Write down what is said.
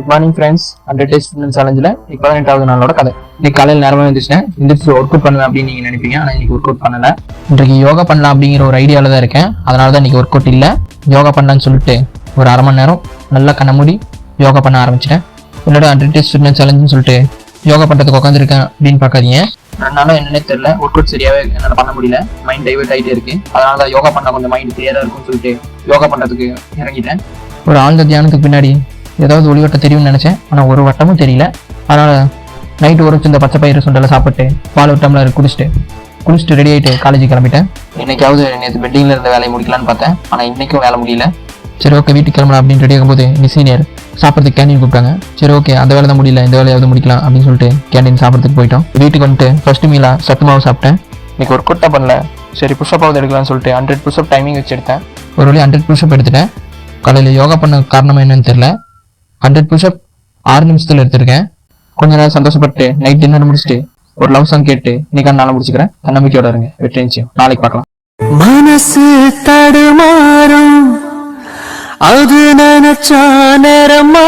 Good morning friends. 100 days fitness சேலஞ்சில் 18வது நாளோட கதை. இன்னைக்கு காலையில் நேரமாக வந்துச்சுட்டேன். ஒர்க் அவுட் பண்ணுவேன் அப்படின்னு நீங்கள் நினைப்பீங்க. ஆனால் இன்னைக்கு ஒர்க் அவுட் பண்ணலை. இன்றைக்கு யோகா பண்ணலாம் அப்படிங்கிற ஒரு ஐடியாவில் தான் இருக்கேன். அதனால தான் இன்னைக்கு ஒர்க் அவுட் இல்லை. யோகா பண்ணலான்னு சொல்லிட்டு ஒரு அரை மணி நேரம் நல்லா கண்ண மூடி யோகா பண்ண ஆரம்பிச்சிட்டேன். என்னோட 100 days fitness சேலஞ்சுன்னு சொல்லிட்டு யோகா பண்ணுறதுக்கு உட்காந்துருக்கேன் அப்படின்னு பார்க்காதீங்க. அதனால என்னன்னே தெரியல, ஒர்க் அவுட் சரியாகவே என்னால் பண்ண முடியல. மைண்ட் டைவர்ட் ஆகிட்டே இருக்கு. அதனால தான் யோகா பண்ணால் கொஞ்சம் மைண்ட் கிளியராக இருக்கும்னு சொல்லிட்டு யோகா பண்ணுறதுக்கு இறங்கிட்டேன். ஒரு ஆழ்ந்த தியானத்துக்கு பின்னாடி ஏதாவது ஒளிவட்டம் தெரியும்னு நினச்சேன். ஆனால் ஒரு வட்டமும் தெரியல. அதனால் நைட்டு ஒரு இந்த பச்சை பயிறு சுண்டலை சாப்பிட்டு பால் ஒரு டம்ளர் குளிச்சுட்டு ரெடி ஆகிட்டு காலேஜுக்கு கிளம்பிட்டேன். இன்னைக்காவது நேற்று பெட்டிங்கில் இருந்த வேலையை முடிக்கலான்னு பார்த்தேன். ஆனால் இன்றைக்கும் வேலை முடியல. சரி ஓகே, வீட்டுக்கு கிளம்பலாம் அப்படின்னு ரெடி ஆகும்போது சீனியர் சாப்பிட்றதுக்கு கேண்டீன் கூப்பிட்டாங்க. சரி ஓகே, அந்த வேலை தான் முடியல, இந்த வேலையாவது முடிக்கலாம் அப்படின்னு சொல்லிட்டு கேண்டீன் சாப்பிட்றதுக்கு போயிட்டோம். வீட்டுக்கு வந்துட்டு ஃபர்ஸ்ட் மீலாக சத்து மாவு சாப்பிட்டேன். இன்னைக்கு ஒரு குட்டை பண்ணல. சரி புஷ்அப்பாவது எடுக்கலாம்னு சொல்லிட்டு 100 புஷ்அப் டைமிங் வச்சு எடுத்தேன். ஒரு வழி 100 புஷ்அப் எடுத்துட்டேன். காலையில் யோகா பண்ண காரணம் என்னன்னு தெரியல. 100 புஷ்அப் 6 நிமிஷத்தில் எடுத்திருக்கேன். கொஞ்ச நேரம் சந்தோஷப்பட்டு நைட் டின்னர் முடிச்சுட்டு ஒரு லவ் சாங் கேட்டு இன்னைக்கான நாளை முடிச்சுக்கிறேன். தன்னம்பிக்கையோட இருங்க. வெற்றி நிச்சயம். நாளைக்கு பார்க்கலாம். மனசு தடுமாறும், அது நினைச்சா நேரமா